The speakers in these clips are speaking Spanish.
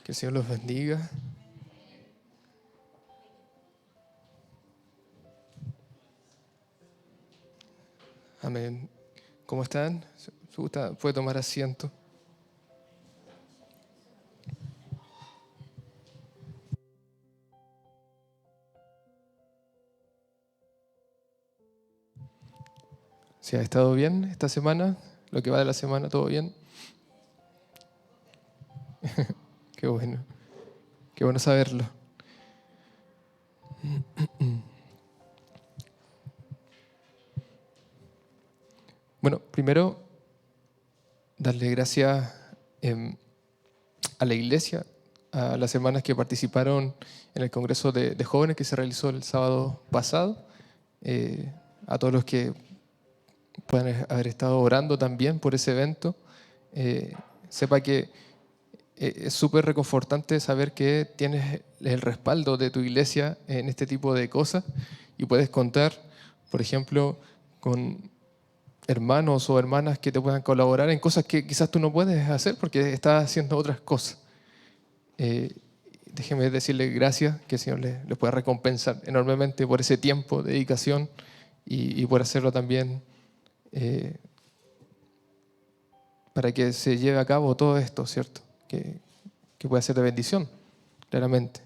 Que el Señor los bendiga. Amén. ¿Cómo están? Si gusta, puede tomar asiento. ¿Si ha estado bien esta semana? ¿Lo que va de la semana, todo bien? Qué bueno. Qué bueno saberlo. Bueno, primero, darle gracias a la iglesia, a las hermanas que participaron en el Congreso de Jóvenes que se realizó el sábado pasado, a todos los que puedan haber estado orando también por ese evento. Sepa que es súper reconfortante saber que tienes el respaldo de tu iglesia en este tipo de cosas y puedes contar, por ejemplo, con hermanos o hermanas que te puedan colaborar en cosas que quizás tú no puedes hacer porque estás haciendo otras cosas. Déjeme decirle gracias, que el Señor le pueda recompensar enormemente por ese tiempo, dedicación y por hacerlo también para que se lleve a cabo todo esto, ¿cierto? Que pueda ser de bendición, claramente.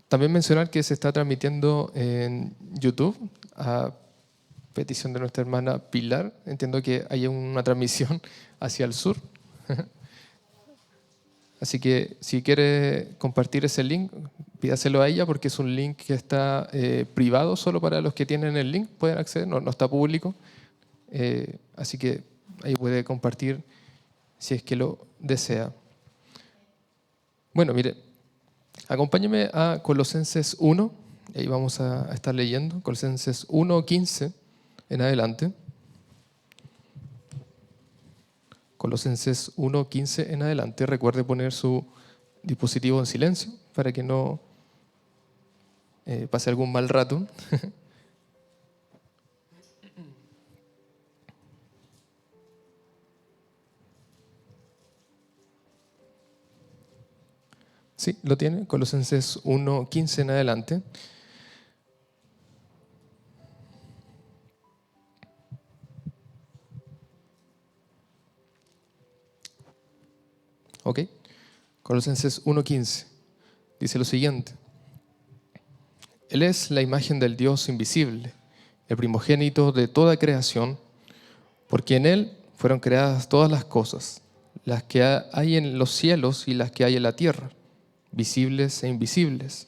También mencionar que se está transmitiendo en YouTube a petición de nuestra hermana Pilar. Entiendo que hay una transmisión hacia el sur. Así que si quiere compartir ese link, pídaselo a ella porque es un link que está privado, solo para los que tienen el link pueden acceder, no está público. Así que ahí puede compartir si es que lo desea. Bueno, mire, acompáñeme a Colosenses 1, ahí vamos a estar leyendo, Colosenses 1:15 en adelante. Colosenses 1:15 en adelante. Recuerde poner su dispositivo en silencio para que no pase algún mal rato. Sí, lo tiene, Colosenses 1:15 en adelante. ¿Ok? Colosenses 1:15 dice lo siguiente. Él es la imagen del Dios invisible, el primogénito de toda creación, porque en Él fueron creadas todas las cosas, las que hay en los cielos y las que hay en la tierra, visibles e invisibles,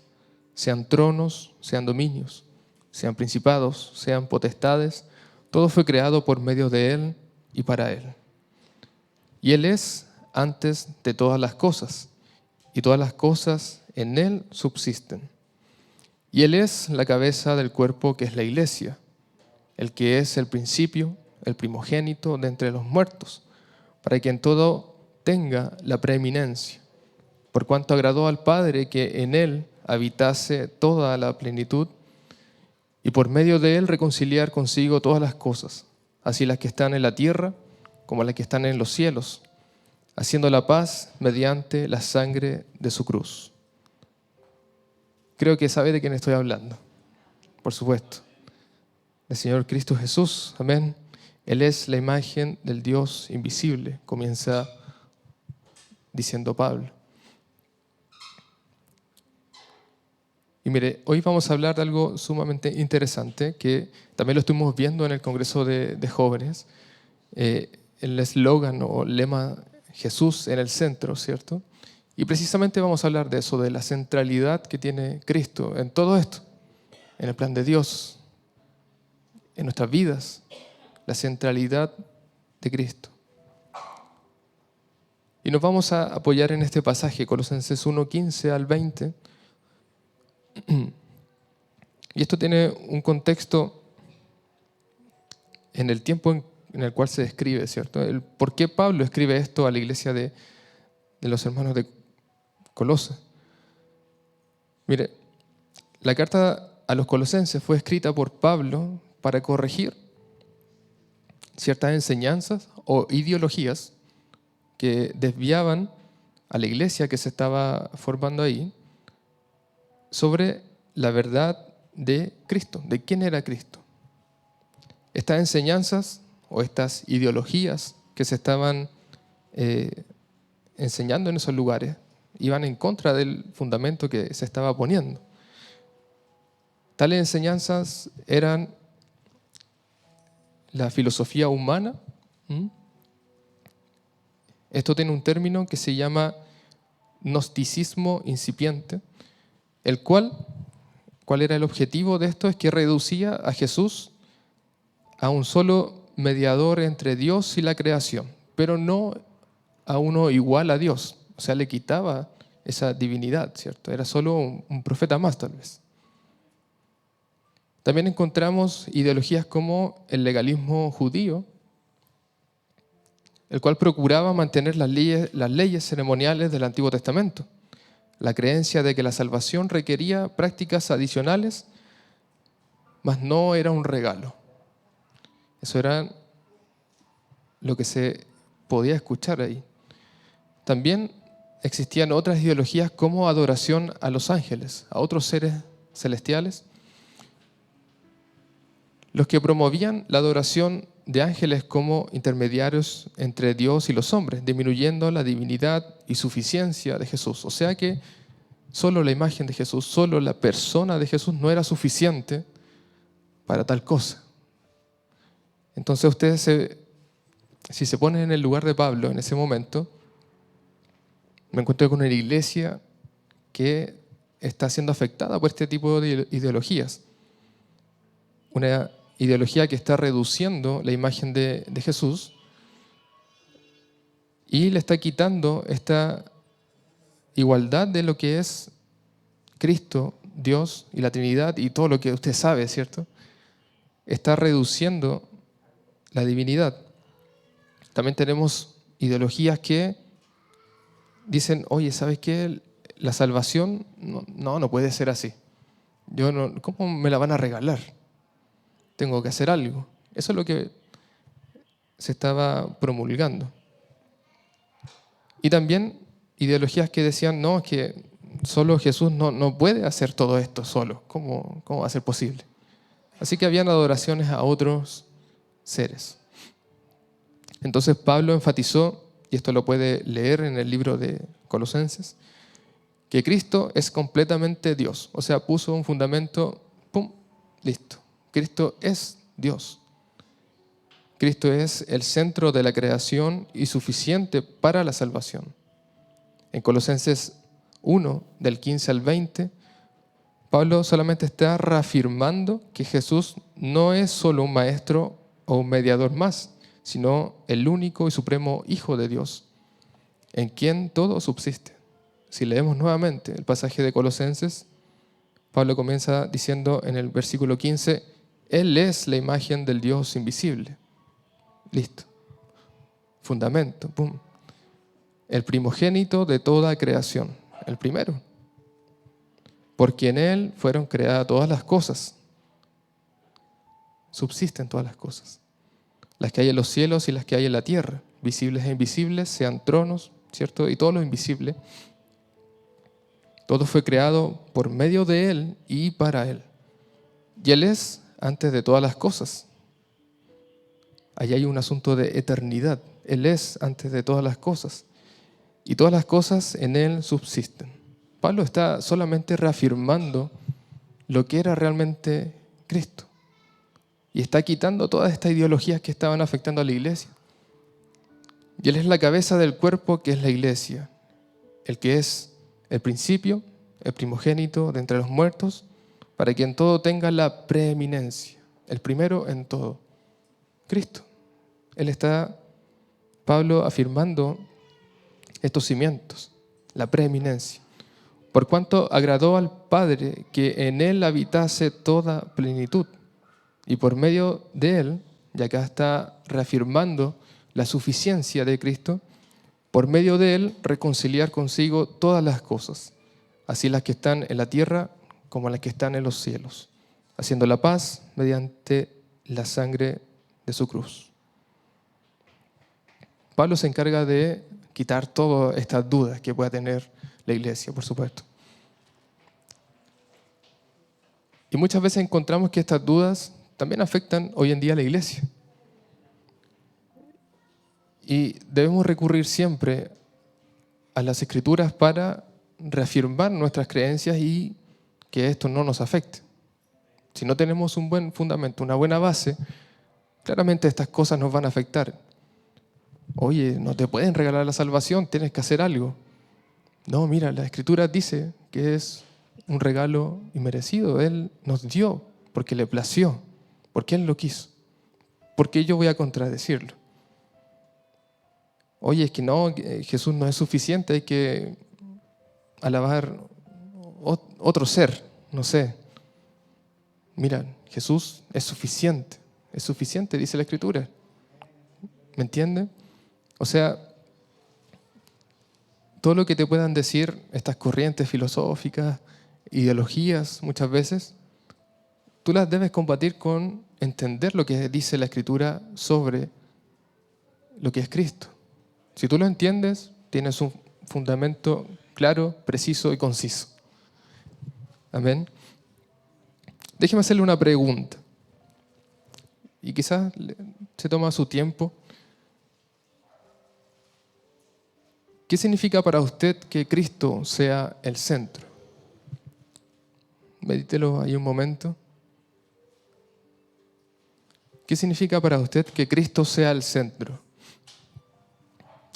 sean tronos, sean dominios, sean principados, sean potestades, todo fue creado por medio de Él y para Él. Y Él es antes de todas las cosas, y todas las cosas en Él subsisten. Y Él es la cabeza del cuerpo que es la iglesia, el que es el principio, el primogénito de entre los muertos, para que en todo tenga la preeminencia, por cuanto agradó al Padre que en Él habitase toda la plenitud, y por medio de Él reconciliar consigo todas las cosas, así las que están en la tierra como las que están en los cielos, haciendo la paz mediante la sangre de su cruz. Creo que sabe de quién estoy hablando, por supuesto. El Señor Cristo Jesús, amén. Él es la imagen del Dios invisible, comienza diciendo Pablo. Y mire, hoy vamos a hablar de algo sumamente interesante que también lo estuvimos viendo en el Congreso de Jóvenes. El eslogan o lema Jesús en el centro, ¿cierto? Y precisamente vamos a hablar de eso, de la centralidad que tiene Cristo en todo esto, en el plan de Dios, en nuestras vidas, la centralidad de Cristo. Y nos vamos a apoyar en este pasaje, Colosenses 1:15 al 20. Y esto tiene un contexto en el tiempo en el cual se describe, ¿cierto? ¿Por qué Pablo escribe esto a la iglesia de los hermanos de Colosas? Mire, la carta a los colosenses fue escrita por Pablo para corregir ciertas enseñanzas o ideologías que desviaban a la iglesia que se estaba formando ahí sobre la verdad de Cristo, de quién era Cristo. Estas enseñanzas o estas ideologías que se estaban enseñando en esos lugares iban en contra del fundamento que se estaba poniendo. Tales enseñanzas eran la filosofía humana. Esto tiene un término que se llama gnosticismo incipiente, el ¿cuál era el objetivo de esto? Es que reducía a Jesús a un solo mediador entre Dios y la creación, pero no a uno igual a Dios. O sea, le quitaba esa divinidad, ¿cierto? Era solo un profeta más, tal vez. También encontramos ideologías como el legalismo judío, el cual procuraba mantener las leyes ceremoniales del Antiguo Testamento. La creencia de que la salvación requería prácticas adicionales, mas no era un regalo. Eso era lo que se podía escuchar ahí. También existían otras ideologías como adoración a los ángeles, a otros seres celestiales, los que promovían la adoración de ángeles como intermediarios entre Dios y los hombres, disminuyendo la divinidad y suficiencia de Jesús. O sea que solo la imagen de Jesús, solo la persona de Jesús no era suficiente para tal cosa. Entonces ustedes, si se ponen en el lugar de Pablo en ese momento, me encuentro con una iglesia que está siendo afectada por este tipo de ideologías. Una ideología que está reduciendo la imagen de Jesús y le está quitando esta igualdad de lo que es Cristo, Dios y la Trinidad y todo lo que usted sabe, ¿cierto? Está reduciendo la divinidad. También tenemos ideologías que dicen, oye, ¿sabes qué? La salvación no puede ser así. ¿Cómo me la van a regalar? Tengo que hacer algo. Eso es lo que se estaba promulgando. Y también ideologías que decían, no, es que solo Jesús no puede hacer todo esto solo. ¿Cómo va a ser posible? Así que habían adoraciones a otros seres. Entonces Pablo enfatizó, y esto lo puede leer en el libro de Colosenses, que Cristo es completamente Dios. O sea, puso un fundamento, ¡pum!, listo. Cristo es Dios. Cristo es el centro de la creación y suficiente para la salvación. En Colosenses 1, del 15 al 20, Pablo solamente está reafirmando que Jesús no es solo un maestro o un mediador más, sino el único y supremo Hijo de Dios, en quien todo subsiste. Si leemos nuevamente el pasaje de Colosenses, Pablo comienza diciendo en el versículo 15, Él es la imagen del Dios invisible. Listo. Fundamento, pum. El primogénito de toda creación, el primero. Porque en Él fueron creadas todas las cosas. Subsisten todas las cosas. Las que hay en los cielos y las que hay en la tierra, visibles e invisibles, sean tronos, ¿cierto? Y todo lo invisible. Todo fue creado por medio de Él y para Él. Y Él es antes de todas las cosas. Allá hay un asunto de eternidad. Él es antes de todas las cosas. Y todas las cosas en Él subsisten. Pablo está solamente reafirmando lo que era realmente Cristo. Y está quitando todas estas ideologías que estaban afectando a la iglesia. Y Él es la cabeza del cuerpo que es la iglesia. El que es el principio, el primogénito de entre los muertos, para que en todo tenga la preeminencia. El primero en todo. Cristo. Él está, Pablo, afirmando estos cimientos, la preeminencia. Por cuanto agradó al Padre que en Él habitase toda plenitud. Y por medio de Él, y acá está reafirmando la suficiencia de Cristo, por medio de Él reconciliar consigo todas las cosas, así las que están en la tierra como las que están en los cielos, haciendo la paz mediante la sangre de su cruz. Pablo se encarga de quitar todas estas dudas que pueda tener la iglesia, por supuesto. Y muchas veces encontramos que estas dudas también afectan hoy en día a la iglesia. Y debemos recurrir siempre a las Escrituras para reafirmar nuestras creencias y que esto no nos afecte. Si no tenemos un buen fundamento, una buena base, claramente estas cosas nos van a afectar. Oye, no te pueden regalar la salvación, tienes que hacer algo. No, mira, la Escritura dice que es un regalo inmerecido. Él nos dio porque le plació, porque Él lo quiso. ¿Por qué yo voy a contradecirlo? Oye, es que no, Jesús no es suficiente, hay que alabar otro ser, no sé. Mira, Jesús es suficiente, dice la Escritura. ¿Me entienden? O sea, todo lo que te puedan decir estas corrientes filosóficas, ideologías muchas veces, tú las debes combatir con entender lo que dice la Escritura sobre lo que es Cristo. Si tú lo entiendes, tienes un fundamento claro, preciso y conciso. Amén. Déjeme hacerle una pregunta. Y quizás se toma su tiempo. ¿Qué significa para usted que Cristo sea el centro? Medítelo ahí un momento. ¿Qué significa para usted que Cristo sea el centro?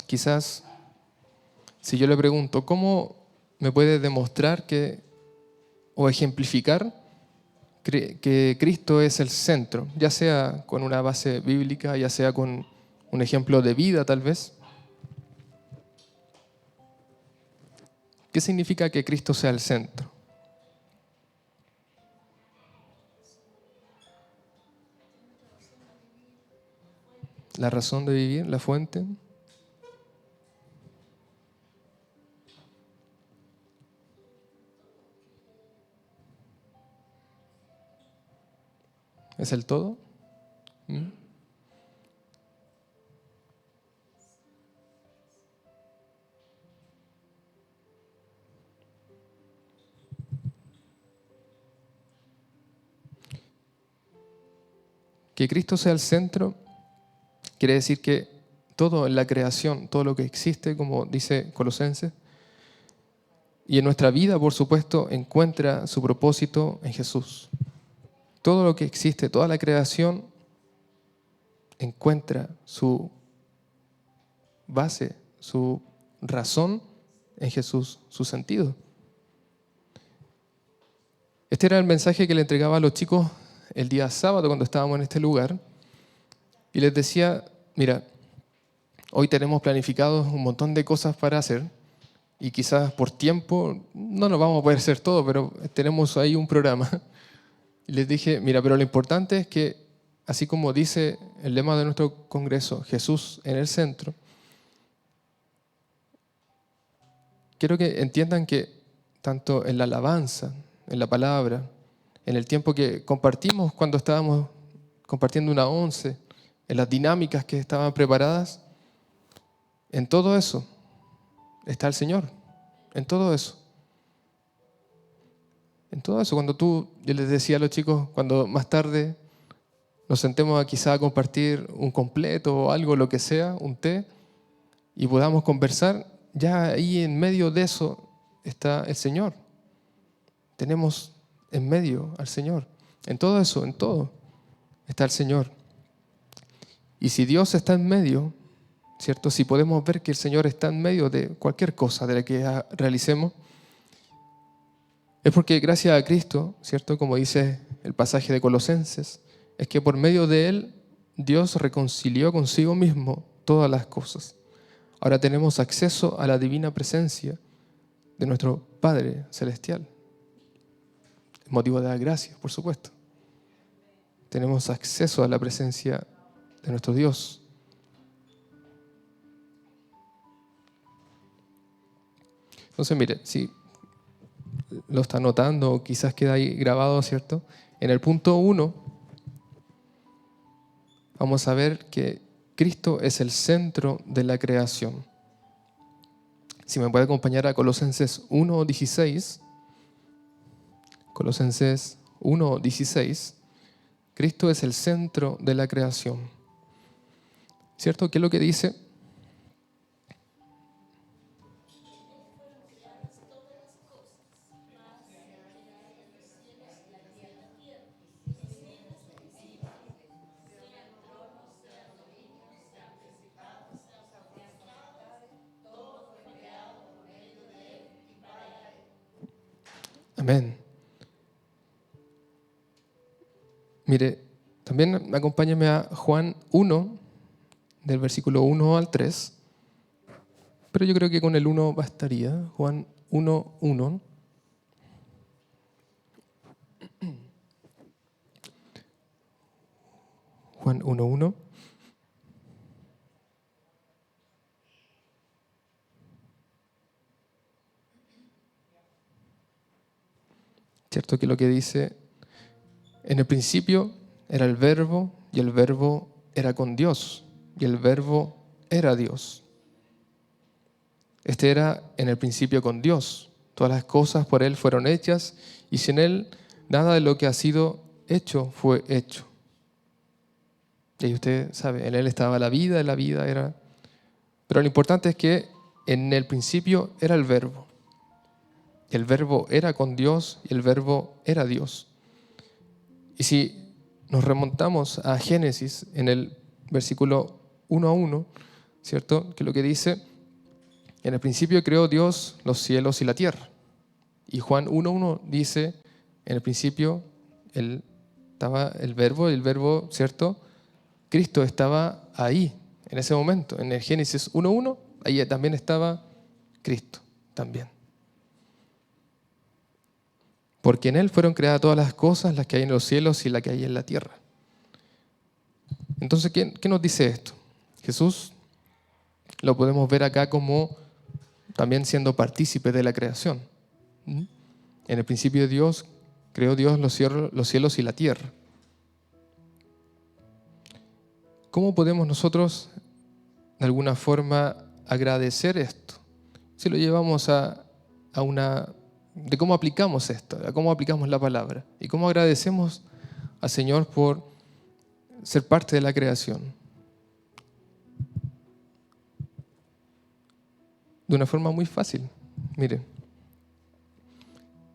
Quizás, si yo le pregunto, ¿cómo me puede demostrar o ejemplificar que Cristo es el centro? Ya sea con una base bíblica, ya sea con un ejemplo de vida tal vez. ¿Qué significa que Cristo sea el centro? La razón de vivir, la fuente. ¿Es el todo? ¿Mm? Que Cristo sea el centro quiere decir que todo en la creación, todo lo que existe, como dice Colosenses, y en nuestra vida, por supuesto, encuentra su propósito en Jesús. Todo lo que existe, toda la creación encuentra su base, su razón en Jesús, su sentido. Este era el mensaje que le entregaba a los chicos el día sábado cuando estábamos en este lugar. Y les decía, mira, hoy tenemos planificados un montón de cosas para hacer y quizás por tiempo no nos vamos a poder hacer todo, pero tenemos ahí un programa. Y les dije, mira, pero lo importante es que, así como dice el lema de nuestro congreso, Jesús en el centro, quiero que entiendan que tanto en la alabanza, en la palabra, en el tiempo que compartimos cuando estábamos compartiendo una once, en las dinámicas que estaban preparadas, en todo eso está el Señor, en todo eso. En todo eso, yo les decía a los chicos, cuando más tarde nos sentemos quizá a compartir un completo o algo, lo que sea, un té, y podamos conversar, ya ahí en medio de eso está el Señor. Tenemos en medio al Señor. En todo eso, en todo, está el Señor. Y si Dios está en medio, ¿cierto? Si podemos ver que el Señor está en medio de cualquier cosa de la que realicemos, es porque gracias a Cristo, ¿cierto? Como dice el pasaje de Colosenses, es que por medio de Él Dios reconcilió consigo mismo todas las cosas. Ahora tenemos acceso a la divina presencia de nuestro Padre Celestial. Es motivo de dar gracias, por supuesto. Tenemos acceso a la presencia de nuestro Dios. Entonces, mire, si lo está notando o quizás queda ahí grabado, ¿cierto? En el punto 1 vamos a ver que Cristo es el centro de la creación. Si me puede acompañar a Colosenses 1:16. Colosenses 1:16. Cristo es el centro de la creación. ¿Cierto? ¿Qué es lo que dice? Amén. Mire, también acompáñame a Juan 1, del versículo 1 al 3. Pero yo creo que con el 1 bastaría. Juan 1:1. Juan 1:1. ¿Cierto? Que lo que dice, en el principio era el verbo, y el verbo era con Dios, y el verbo era Dios. Este era en el principio con Dios. Todas las cosas por Él fueron hechas, y sin Él nada de lo que ha sido hecho fue hecho. Y ahí usted sabe, en Él estaba la vida era... Pero lo importante es que en el principio era el verbo. Y el verbo era con Dios, y el verbo era Dios. Y si nos remontamos a Génesis, en el versículo 1:1, ¿cierto? Que lo que dice, en el principio creó Dios los cielos y la tierra. Y Juan 1:1 dice, en el principio estaba el verbo, y el verbo, ¿cierto? Cristo estaba ahí, en ese momento. En el Génesis 1:1, ahí también estaba Cristo, también. Porque en Él fueron creadas todas las cosas, las que hay en los cielos y las que hay en la tierra. Entonces, ¿qué nos dice esto? Jesús lo podemos ver acá como también siendo partícipe de la creación. En el principio de Dios, creó Dios los cielos y la tierra. ¿Cómo podemos nosotros, de alguna forma, agradecer esto? Si lo llevamos de cómo aplicamos esto, a cómo aplicamos la palabra y cómo agradecemos al Señor por ser parte de la creación. De una forma muy fácil. Mire,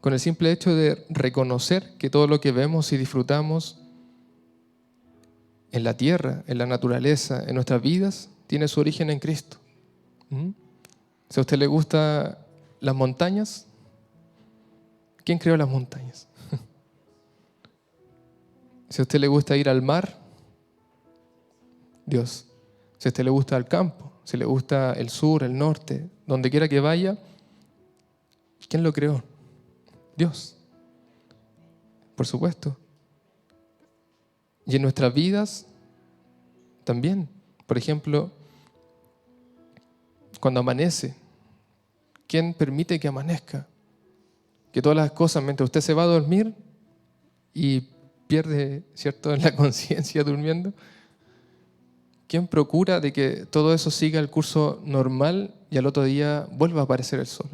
con el simple hecho de reconocer que todo lo que vemos y disfrutamos en la tierra, en la naturaleza, en nuestras vidas, tiene su origen en Cristo. Si a usted le gustan las montañas, ¿quién creó las montañas? Si a usted le gusta ir al mar, Dios. Si a usted le gusta el campo, si le gusta el sur, el norte, donde quiera que vaya, ¿quién lo creó? Dios. Por supuesto. Y en nuestras vidas también. Por ejemplo, cuando amanece, ¿quién permite que amanezca? Que todas las cosas, mientras usted se va a dormir y pierde, ¿cierto?, la conciencia durmiendo, ¿quién procura de que todo eso siga el curso normal y al otro día vuelva a aparecer el sol?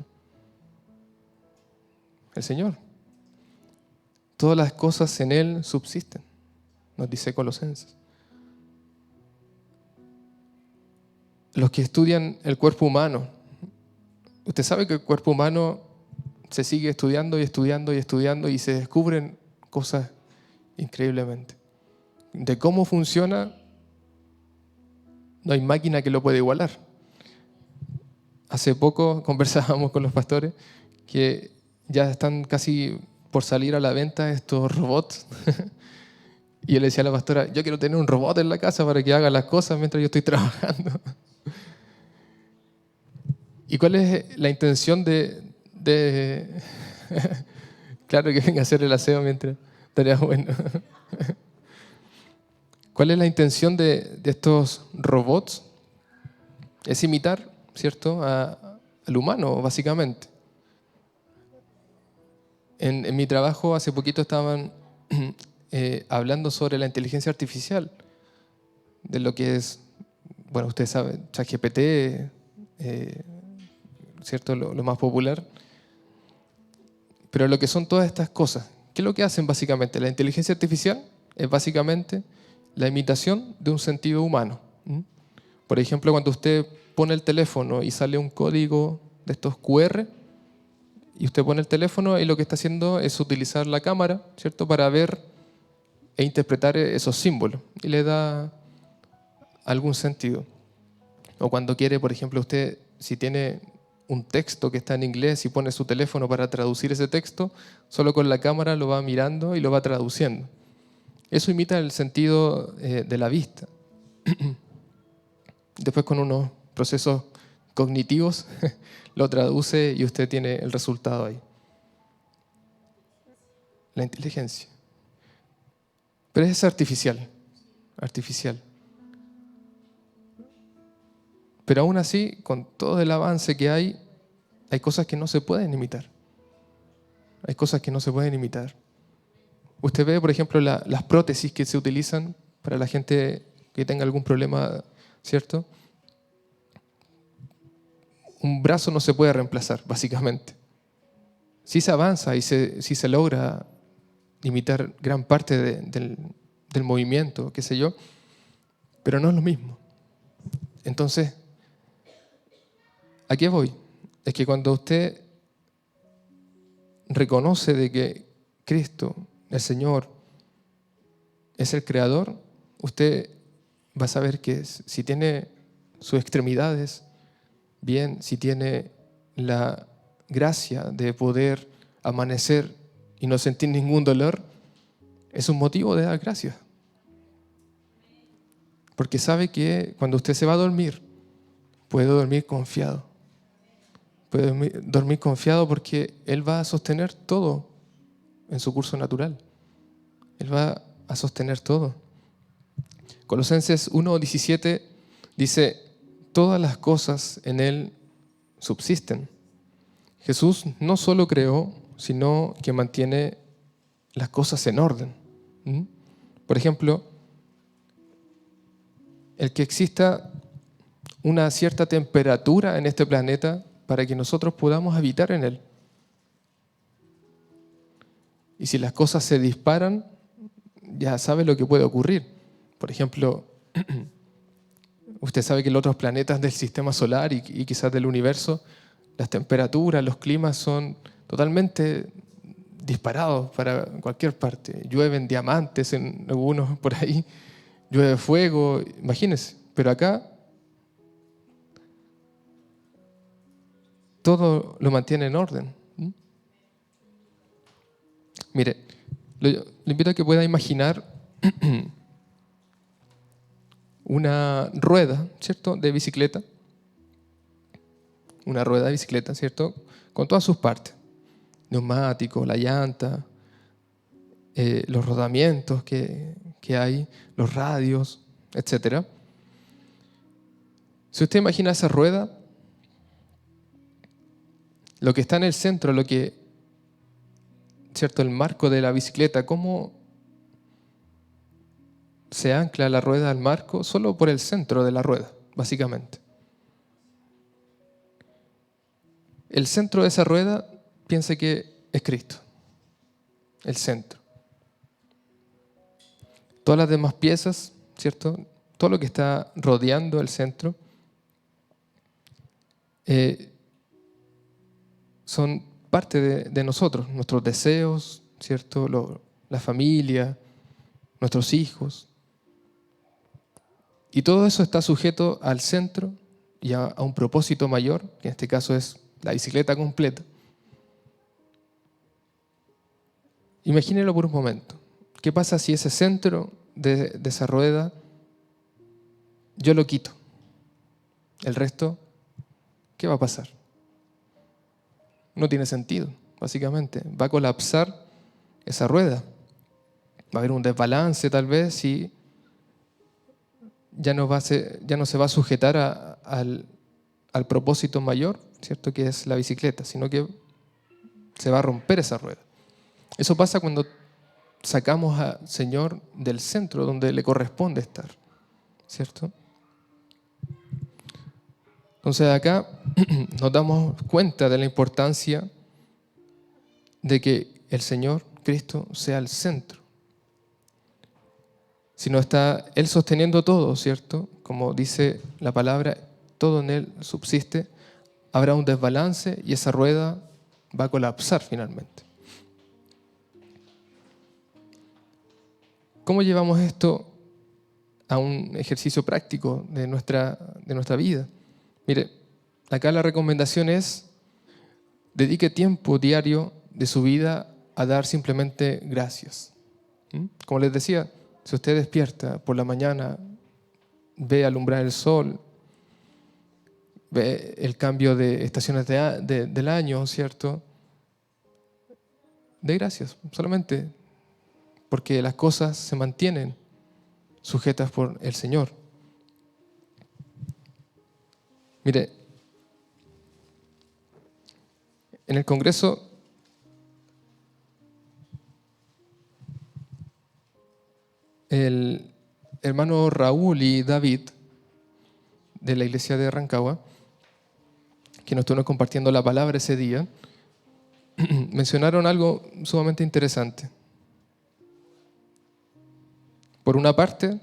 El Señor. Todas las cosas en Él subsisten, nos dice Colosenses. Los que estudian el cuerpo humano, usted sabe que el cuerpo humano se sigue estudiando y estudiando y estudiando y se descubren cosas increíblemente. De cómo funciona, no hay máquina que lo pueda igualar. Hace poco conversábamos con los pastores que ya están casi por salir a la venta estos robots. Y yo le decía a la pastora, yo quiero tener un robot en la casa para que haga las cosas mientras yo estoy trabajando. ¿Y cuál es la intención de... Claro, que venga a hacer el aseo mientras... Estaría bueno. ¿Cuál es la intención de estos robots? Es imitar, ¿cierto?, al humano, básicamente. En mi trabajo hace poquito estaban hablando sobre la inteligencia artificial, de lo que es, bueno, ustedes saben, ChatGPT, ¿cierto? Lo más popular. Pero lo que son todas estas cosas, ¿qué es lo que hacen básicamente? La inteligencia artificial es básicamente la imitación de un sentido humano. ¿Mm? Por ejemplo, cuando usted pone el teléfono y sale un código de estos QR, y usted pone el teléfono y lo que está haciendo es utilizar la cámara, ¿cierto? Para ver e interpretar esos símbolos y le da algún sentido. O cuando quiere, por ejemplo, usted, si tiene un texto que está en inglés y pone su teléfono para traducir ese texto, solo con la cámara lo va mirando y lo va traduciendo. Eso imita el sentido de la vista. Después con unos procesos cognitivos lo traduce y usted tiene el resultado ahí. La inteligencia. Pero es artificial. Pero aún así, con todo el avance que hay cosas que no se pueden imitar. Hay cosas que no se pueden imitar. Usted ve, por ejemplo, las prótesis que se utilizan para la gente que tenga algún problema, ¿cierto? Un brazo no se puede reemplazar, básicamente. Sí se avanza y sí se logra imitar gran parte del movimiento, qué sé yo, pero no es lo mismo. Entonces, ¿a qué voy? Es que cuando usted reconoce de que Cristo, el Señor, es el Creador, usted va a saber que si tiene sus extremidades bien, si tiene la gracia de poder amanecer y no sentir ningún dolor, es un motivo de dar gracias. Porque sabe que cuando usted se va a dormir, puede dormir confiado. Puede dormir confiado porque Él va a sostener todo en su curso natural. Él va a sostener todo. Colosenses 1:17 dice, todas las cosas en Él subsisten. Jesús no solo creó, sino que mantiene las cosas en orden. ¿Mm? Por ejemplo, el que exista una cierta temperatura en este planeta para que nosotros podamos habitar en él. Y si las cosas se disparan, ya sabe lo que puede ocurrir. Por ejemplo, usted sabe que los otros planetas del sistema solar y quizás del universo, las temperaturas, los climas son totalmente disparados para cualquier parte. Llueven diamantes en algunos por ahí, llueve fuego, imagínense. Pero acá todo lo mantiene en orden. Mire, le invito a que pueda imaginar una rueda, ¿cierto?, de bicicleta. Una rueda de bicicleta, ¿cierto?, con todas sus partes. Neumáticos, la llanta, los rodamientos que hay, los radios, etc. Si usted imagina esa rueda, lo que está en el centro, ¿cierto?, el marco de la bicicleta, ¿cómo se ancla la rueda al marco? Solo por el centro de la rueda, básicamente. El centro de esa rueda, piense que es Cristo, el centro. Todas las demás piezas, ¿cierto?, todo lo que está rodeando el centro, son parte de nosotros, nuestros deseos, ¿cierto?, la familia, nuestros hijos. Y todo eso está sujeto al centro y a un propósito mayor, que en este caso es la bicicleta completa. Imagínelo por un momento. ¿Qué pasa si ese centro de esa rueda yo lo quito? El resto, ¿qué va a pasar? No tiene sentido, básicamente. Va a colapsar esa rueda. Va a haber un desbalance tal vez y ya no se va a sujetar al propósito mayor, ¿cierto?, que es la bicicleta, sino que se va a romper esa rueda. Eso pasa cuando sacamos al Señor del centro donde le corresponde estar, ¿cierto? Entonces acá nos damos cuenta de la importancia de que el Señor Cristo sea el centro. Si no está Él sosteniendo todo, ¿cierto? Como dice la palabra, todo en Él subsiste, habrá un desbalance y esa rueda va a colapsar finalmente. ¿Cómo llevamos esto a un ejercicio práctico de nuestra vida? Mire, acá la recomendación es: dedique tiempo diario de su vida a dar simplemente gracias. Como les decía, si usted despierta por la mañana, ve alumbrar el sol, ve el cambio de estaciones del año, ¿cierto? De gracias, solamente porque las cosas se mantienen sujetas por el Señor. Mire, en el Congreso el hermano Raúl y David de la iglesia de Rancagua, que nos estuvieron compartiendo la palabra ese día, mencionaron algo sumamente interesante. Por una parte,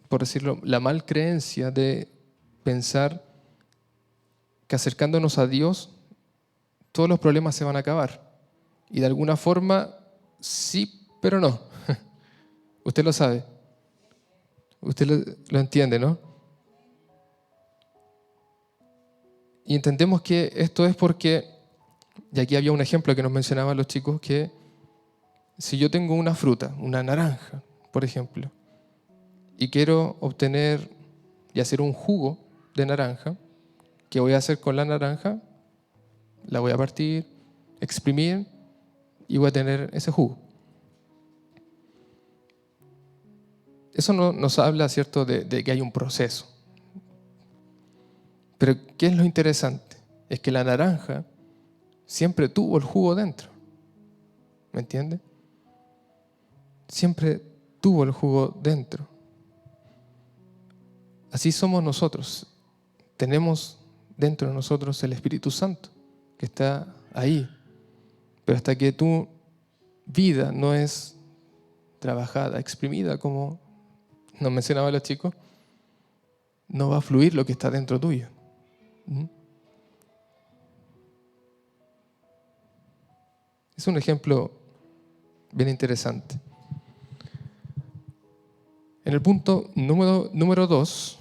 por decirlo, la mal creencia de pensar que acercándonos a Dios todos los problemas se van a acabar. Y de alguna forma, sí, pero no. Usted lo sabe. Usted lo entiende, ¿no? Y entendemos que esto es porque, y aquí había un ejemplo que nos mencionaban los chicos, que si yo tengo una fruta, una naranja, por ejemplo, y quiero obtener y hacer un jugo de naranja, ¿qué voy a hacer con la naranja? La voy a partir, exprimir y voy a tener ese jugo. Eso no nos habla, ¿cierto?, de que hay un proceso. Pero ¿qué es lo interesante? Es que la naranja siempre tuvo el jugo dentro. ¿Me entiende? Siempre tuvo el jugo dentro. Así somos nosotros. Tenemos dentro de nosotros el Espíritu Santo que está ahí. Pero hasta que tu vida no es trabajada, exprimida, como nos mencionaban los chicos, no va a fluir lo que está dentro tuyo. Es un ejemplo bien interesante. En el punto número 2,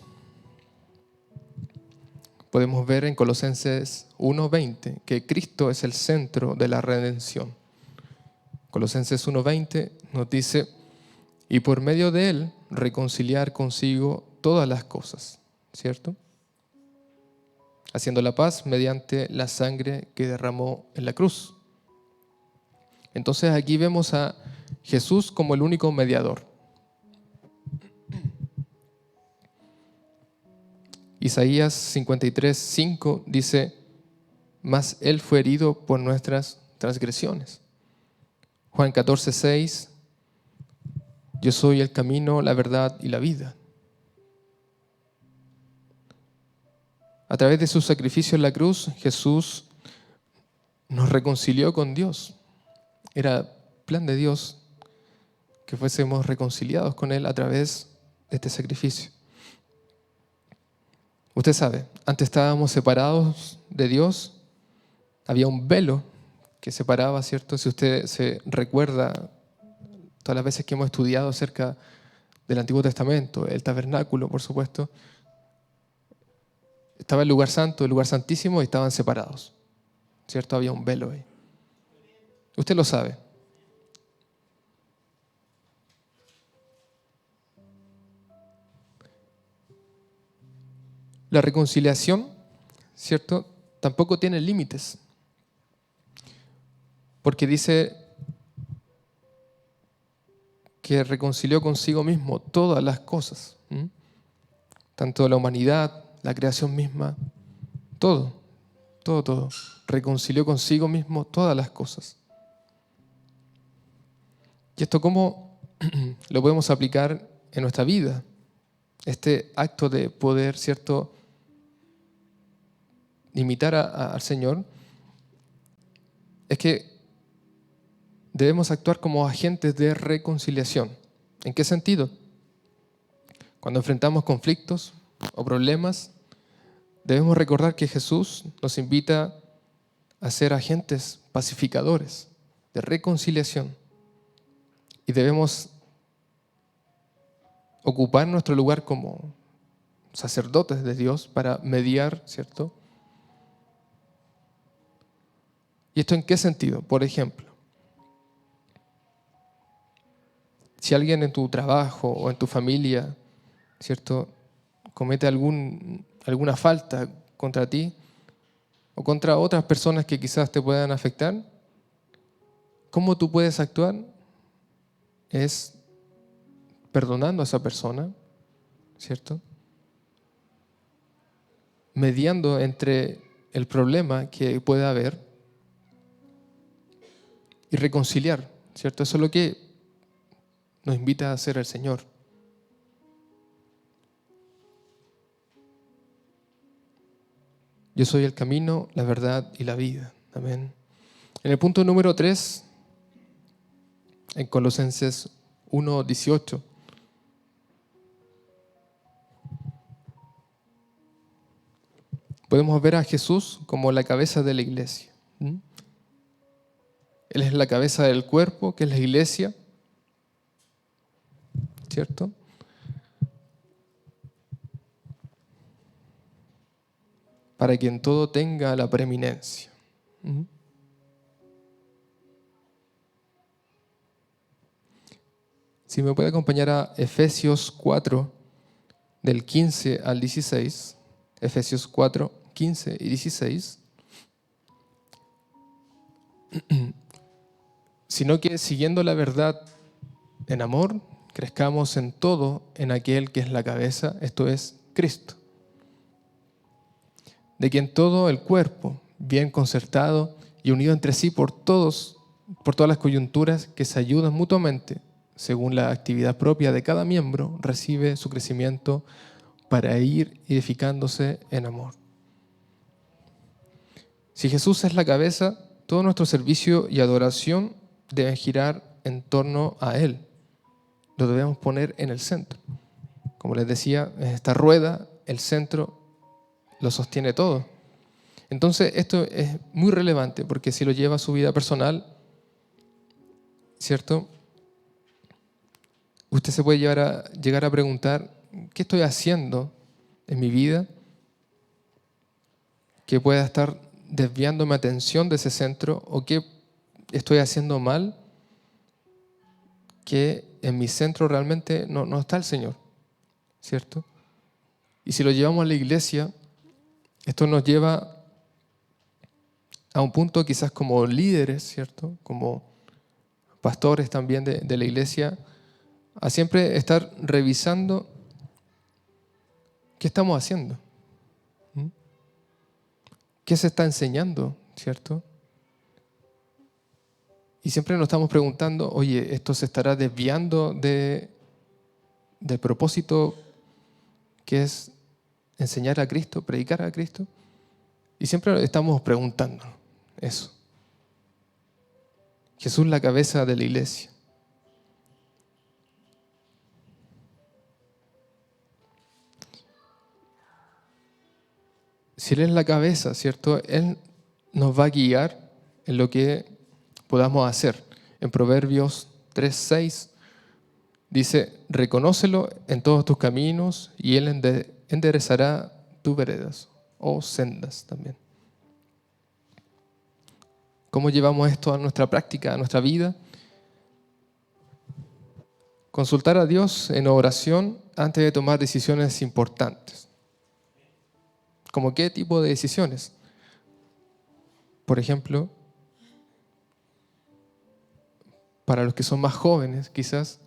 podemos ver en Colosenses 1:20 que Cristo es el centro de la redención. Colosenses 1:20 nos dice: y por medio de Él reconciliar consigo todas las cosas, ¿cierto? Haciendo la paz mediante la sangre que derramó en la cruz. Entonces aquí vemos a Jesús como el único mediador. Isaías 53:5 dice: mas Él fue herido por nuestras transgresiones. Juan 14:6: yo soy el camino, la verdad y la vida. A través de su sacrificio en la cruz, Jesús nos reconcilió con Dios. Era plan de Dios que fuésemos reconciliados con Él a través de este sacrificio. Usted sabe, antes estábamos separados de Dios, había un velo que separaba, ¿cierto? Si usted se recuerda todas las veces que hemos estudiado acerca del Antiguo Testamento, el tabernáculo, por supuesto, estaba el lugar santo, el lugar santísimo, y estaban separados, ¿cierto? Había un velo ahí. Usted lo sabe. La reconciliación, ¿cierto?, tampoco tiene límites, porque dice que reconcilió consigo mismo todas las cosas, tanto la humanidad, la creación misma, todo. Reconcilió consigo mismo todas las cosas. ¿Y esto cómo lo podemos aplicar en nuestra vida. Este acto de poder, ¿cierto?, imitar al Señor, es que debemos actuar como agentes de reconciliación. ¿En qué sentido? Cuando enfrentamos conflictos o problemas, debemos recordar que Jesús nos invita a ser agentes pacificadores de reconciliación y debemos ocupar nuestro lugar como sacerdotes de Dios para mediar, ¿cierto? ¿Y esto en qué sentido? Por ejemplo, si alguien en tu trabajo o en tu familia, ¿cierto?, comete alguna falta contra ti o contra otras personas que quizás te puedan afectar, ¿cómo tú puedes actuar? Es perdonando a esa persona, ¿cierto?, mediando entre el problema que pueda haber y reconciliar, ¿cierto? Eso es lo que nos invita a hacer el Señor. Yo soy el camino, la verdad y la vida. Amén. En el punto número 3, en Colosenses 1:18, podemos ver a Jesús como la cabeza de la iglesia. Él es la cabeza del cuerpo, que es la iglesia, ¿cierto? Para que en todo tenga la preeminencia. Si me puede acompañar a Efesios 4, del 15 al 16, Efesios 4, 15 y 16, sino que siguiendo la verdad en amor, crezcamos en todo en aquel que es la cabeza, esto es Cristo, de quien todo el cuerpo, bien concertado y unido entre sí por todas las coyunturas que se ayudan mutuamente, según la actividad propia de cada miembro, recibe su crecimiento para ir edificándose en amor. Si Jesús es la cabeza, todo nuestro servicio y adoración deben girar en torno a Él. Lo debemos poner en el centro. Como les decía, en esta rueda, el centro lo sostiene todo. Entonces, esto es muy relevante porque si lo lleva a su vida personal, ¿cierto?, usted se puede llegar a preguntar, ¿qué estoy haciendo en mi vida que pueda estar desviando mi atención de ese centro? ¿O qué estoy haciendo mal que en mi centro realmente no está el Señor? ¿Cierto? Y si lo llevamos a la iglesia, esto nos lleva a un punto quizás como líderes, ¿cierto?, como pastores también de la iglesia, a siempre estar revisando qué estamos haciendo, qué se está enseñando, ¿cierto? Y siempre nos estamos preguntando, oye, ¿esto se estará desviando del propósito que es enseñar a Cristo, predicar a Cristo? Y siempre estamos preguntando eso. Jesús es la cabeza de la iglesia. Si Él es la cabeza, ¿cierto?, Él nos va a guiar en lo que podamos hacer. En Proverbios 3:6 dice, reconócelo en todos tus caminos y Él enderezará tus veredas o sendas también. ¿Cómo llevamos esto a nuestra práctica, a nuestra vida? Consultar a Dios en oración antes de tomar decisiones importantes. ¿Cómo qué tipo de decisiones? Por ejemplo, para los que son más jóvenes, quizás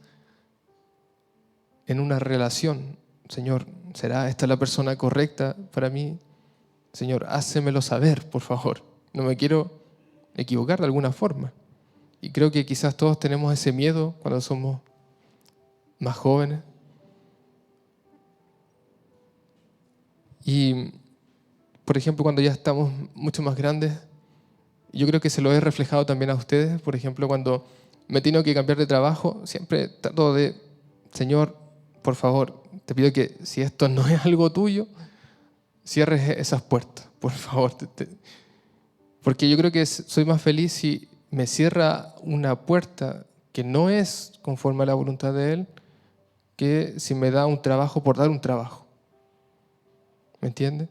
en una relación, Señor, ¿será esta la persona correcta para mí? Señor, hácemelo saber, por favor. No me quiero equivocar de alguna forma. Y creo que quizás todos tenemos ese miedo cuando somos más jóvenes. Y, por ejemplo, cuando ya estamos mucho más grandes, yo creo que se lo he reflejado también a ustedes. Por ejemplo, cuando me he tenido que cambiar de trabajo, siempre trato de, Señor, por favor, te pido que si esto no es algo tuyo, cierres esas puertas, por favor. Porque yo creo que soy más feliz si me cierra una puerta que no es conforme a la voluntad de Él, que si me da un trabajo por dar un trabajo. ¿Me entiende?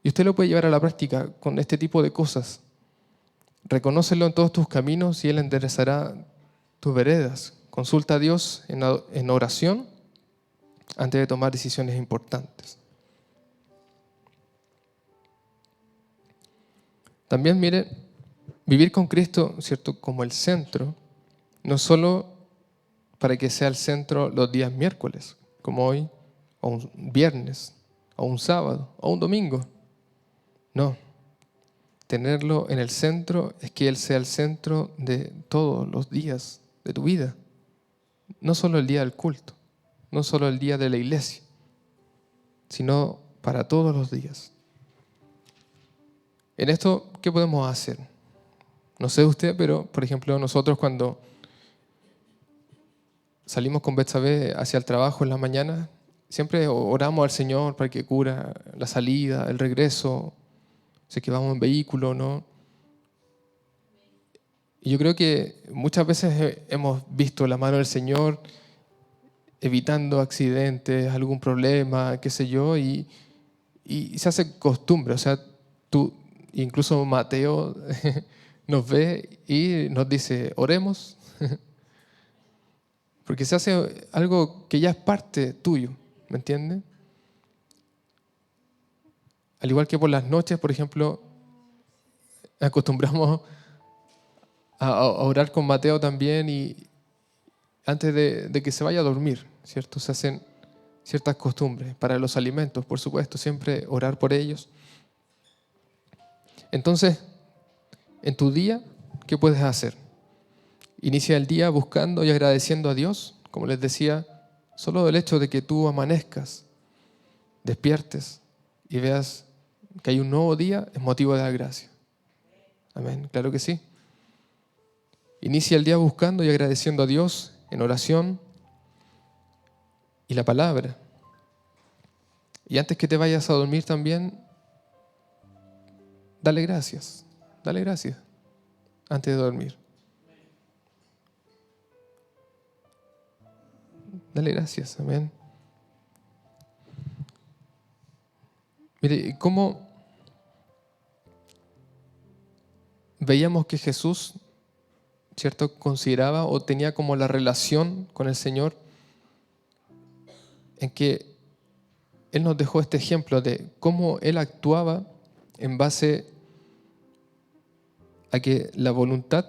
Y usted lo puede llevar a la práctica con este tipo de cosas. Reconócelo en todos tus caminos y Él enderezará tus veredas. Consulta a Dios en oración antes de tomar decisiones importantes. También, mire, vivir con Cristo, ¿cierto?, como el centro, no solo para que sea el centro los días miércoles, como hoy, o un viernes, o un sábado, o un domingo. No. Tenerlo en el centro es que Él sea el centro de todos los días de tu vida. No solo el día del culto, no solo el día de la iglesia, sino para todos los días. En esto, ¿qué podemos hacer? No sé usted, pero por ejemplo nosotros cuando salimos con Betsabé hacia el trabajo en la mañana, siempre oramos al Señor para que cura la salida, el regreso, si es que vamos en vehículo, ¿no? Y yo creo que muchas veces hemos visto la mano del Señor evitando accidentes, algún problema, qué sé yo, y se hace costumbre. O sea, incluso Mateo nos ve y nos dice, oremos, porque se hace algo que ya es parte tuyo, ¿me entiendes? Al igual que por las noches, por ejemplo, acostumbramos a orar con Mateo también y antes de que se vaya a dormir, ¿cierto? Se hacen ciertas costumbres para los alimentos, por supuesto, siempre orar por ellos. Entonces, en tu día, ¿qué puedes hacer? Inicia el día buscando y agradeciendo a Dios, como les decía, solo el hecho de que tú amanezcas, despiertes y veas que hay un nuevo día es motivo de dar gracias. Amén, claro que sí. Inicia el día buscando y agradeciendo a Dios en oración y la palabra. Y antes que te vayas a dormir también, dale gracias antes de dormir. Dale gracias, amén. Mire, ¿cómo veíamos que Jesús, ¿cierto?, consideraba o tenía como la relación con el Señor en que Él nos dejó este ejemplo de cómo Él actuaba en base a que la voluntad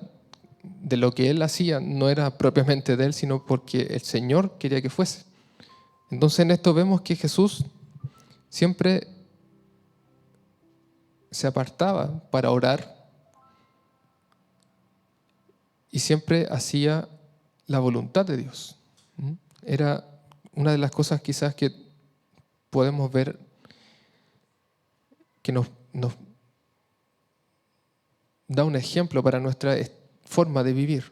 de lo que Él hacía no era propiamente de Él, sino porque el Señor quería que fuese. Entonces en esto vemos que Jesús siempre se apartaba para orar y siempre hacía la voluntad de Dios. Era una de las cosas quizás que podemos ver que nos da un ejemplo para nuestra forma de vivir.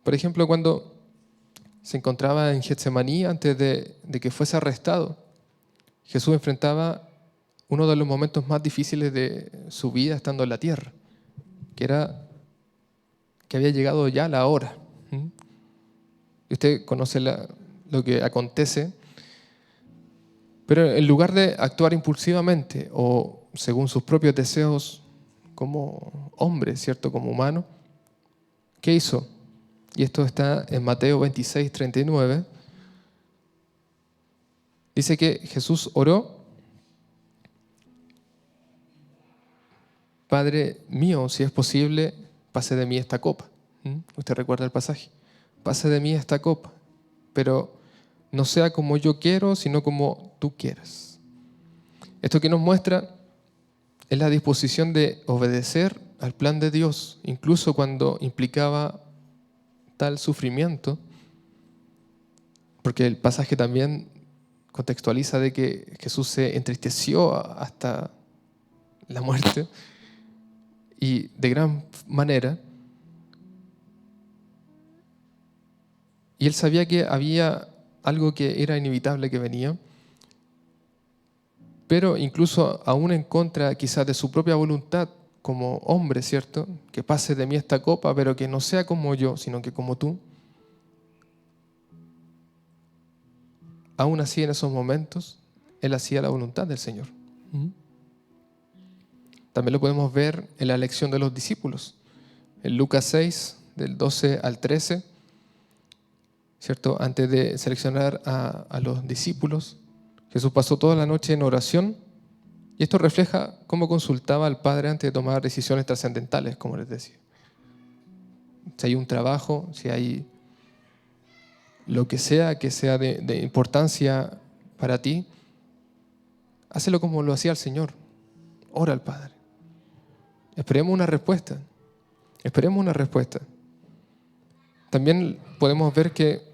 Por ejemplo, cuando se encontraba en Getsemaní antes de que fuese arrestado, Jesús enfrentaba uno de los momentos más difíciles de su vida estando en la tierra, que era que había llegado ya la hora. Y usted conoce lo que acontece, pero en lugar de actuar impulsivamente o según sus propios deseos como hombre, ¿cierto?, como humano, ¿qué hizo? Y esto está en Mateo 26, 39. Dice que Jesús oró: Padre mío, si es posible, pase de mí esta copa. ¿Usted recuerda el pasaje? Pase de mí esta copa, pero no sea como yo quiero, sino como tú quieras. Esto que nos muestra es la disposición de obedecer al plan de Dios, incluso cuando implicaba tal sufrimiento, porque el pasaje también contextualiza de que Jesús se entristeció hasta la muerte y de gran manera. Y él sabía que había algo que era inevitable que venía, pero incluso aún en contra quizás de su propia voluntad como hombre, ¿cierto? Que pase de mí esta copa, pero que no sea como yo, sino que como tú. Aún así, en esos momentos, él hacía la voluntad del Señor. También lo podemos ver en la elección de los discípulos. En Lucas 6, del 12 al 13, ¿cierto? Antes de seleccionar a los discípulos, Jesús pasó toda la noche en oración, y esto refleja cómo consultaba al Padre antes de tomar decisiones trascendentales, como les decía. Si hay un trabajo, si hay lo que sea de importancia para ti, hácelo como lo hacía el Señor. Ora al Padre. Esperemos una respuesta. Esperemos una respuesta. También podemos ver que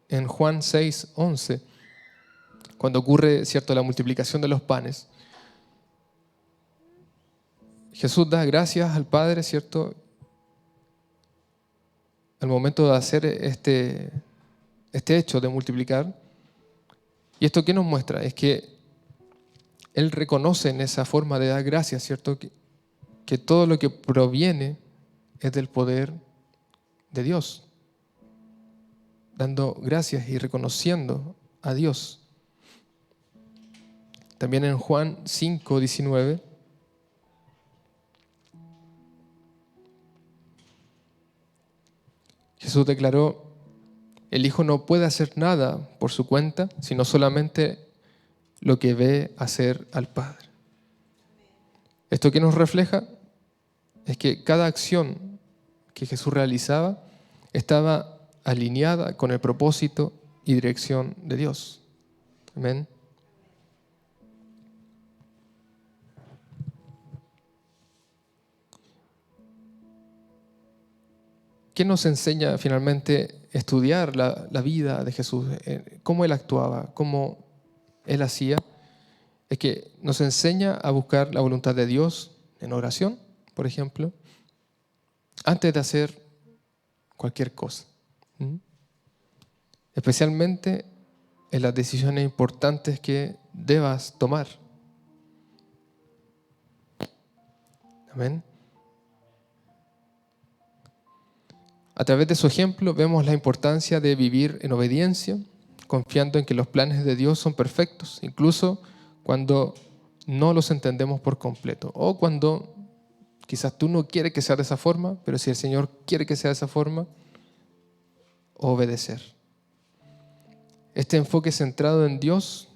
en Juan 6, 11, cuando ocurre, ¿cierto?, la multiplicación de los panes, Jesús da gracias al Padre, ¿cierto?, al momento de hacer este hecho de multiplicar. ¿Y esto qué nos muestra? Es que Él reconoce en esa forma de dar gracias, ¿cierto?, que todo lo que proviene es del poder de Dios, dando gracias y reconociendo a Dios. También en Juan 5, 19, Jesús declaró: el Hijo no puede hacer nada por su cuenta, sino solamente lo que ve hacer al Padre. ¿Esto qué nos refleja? Es que cada acción que Jesús realizaba estaba alineada con el propósito y dirección de Dios. Amén. ¿Qué nos enseña finalmente estudiar la vida de Jesús? ¿Cómo Él actuaba? ¿Cómo Él hacía? Es que nos enseña a buscar la voluntad de Dios en oración, por ejemplo, antes de hacer cualquier cosa. Especialmente en las decisiones importantes que debas tomar. Amén. A través de su ejemplo vemos la importancia de vivir en obediencia, confiando en que los planes de Dios son perfectos, incluso cuando no los entendemos por completo, o cuando quizás tú no quieres que sea de esa forma, pero si el Señor quiere que sea de esa forma, obedecer. Este enfoque centrado en Dios,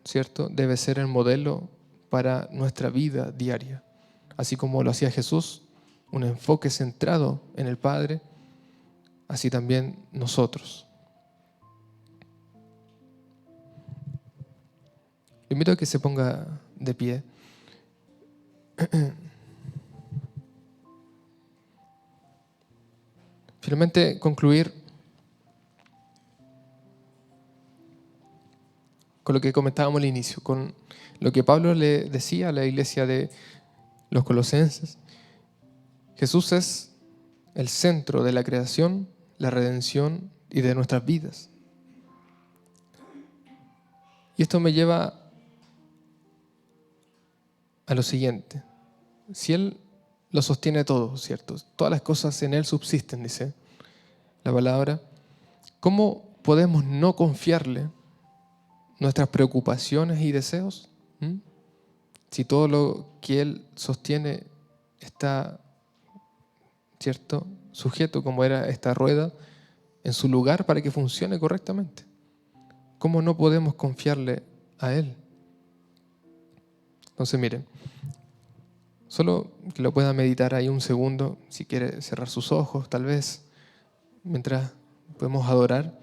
¿cierto?, debe ser el modelo para nuestra vida diaria. Así como lo hacía Jesús, un enfoque centrado en el Padre, así también nosotros. Le invito a que se ponga de pie. Finalmente, concluir con lo que comentábamos al inicio, con lo que Pablo le decía a la iglesia de los Colosenses. Jesús es el centro de la creación, la redención y de nuestras vidas. Y esto me lleva a lo siguiente. Si Él lo sostiene todo, ¿cierto? Todas las cosas en Él subsisten, dice la palabra. ¿Cómo podemos no confiarle nuestras preocupaciones y deseos? Si todo lo que Él sostiene está, ¿cierto?, sujeto, como era esta rueda, en su lugar para que funcione correctamente. ¿Cómo no podemos confiarle a Él? Entonces, miren, solo que lo pueda meditar ahí un segundo, si quiere cerrar sus ojos, tal vez, mientras podemos adorar.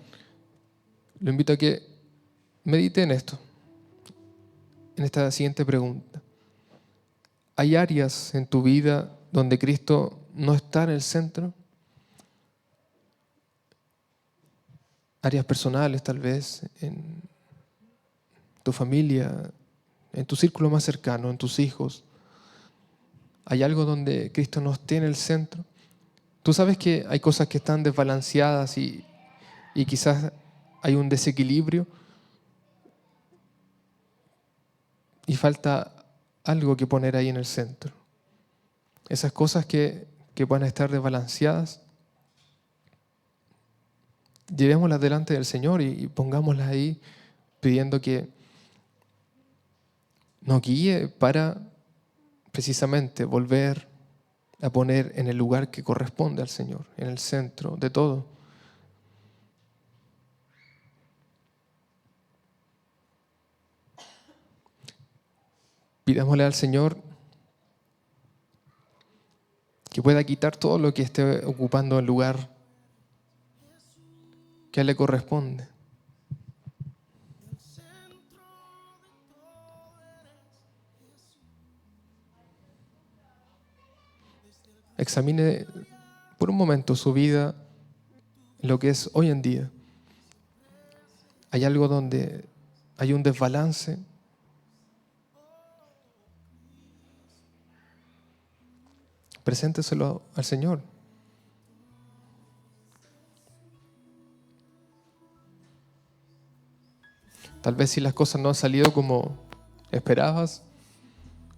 Lo invito a que medite en esto, en esta siguiente pregunta. ¿Hay áreas en tu vida donde Cristo no está en el centro? áreas personales tal vez, en tu familia, en tu círculo más cercano, en tus hijos. ¿Hay algo donde Cristo no esté en el centro? Tú sabes que hay cosas que están desbalanceadas y quizás hay un desequilibrio y falta algo que poner ahí en el centro. Esas cosas que van a estar desbalanceadas, llevémoslas delante del Señor y pongámoslas ahí pidiendo que nos guíe para precisamente volver a poner en el lugar que corresponde al Señor, en el centro de todo. Pidámosle al Señor que pueda quitar todo lo que esté ocupando el lugar que a Él le corresponde. Examine por un momento su vida, lo que es hoy en día. ¿Hay algo donde hay un desbalance? Presénteselo al Señor. Tal vez si las cosas no han salido como esperabas,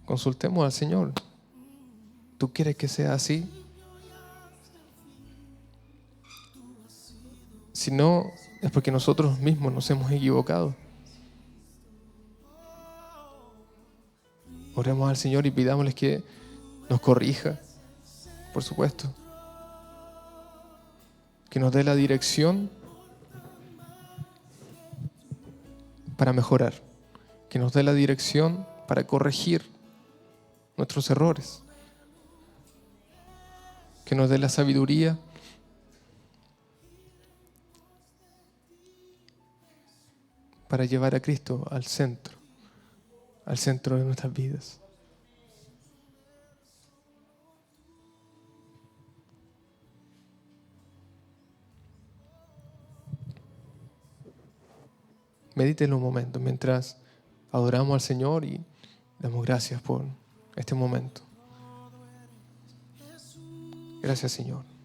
consultemos al Señor. ¿Tú quieres que sea así? Si no, es porque nosotros mismos nos hemos equivocado. Oremos al Señor y pidámosle que nos corrija, por supuesto. Que nos dé la dirección para mejorar. Que nos dé la dirección para corregir nuestros errores. Que nos dé la sabiduría para llevar a Cristo al centro de nuestras vidas. Medítelo un momento mientras adoramos al Señor y damos gracias por este momento. Gracias, Señor.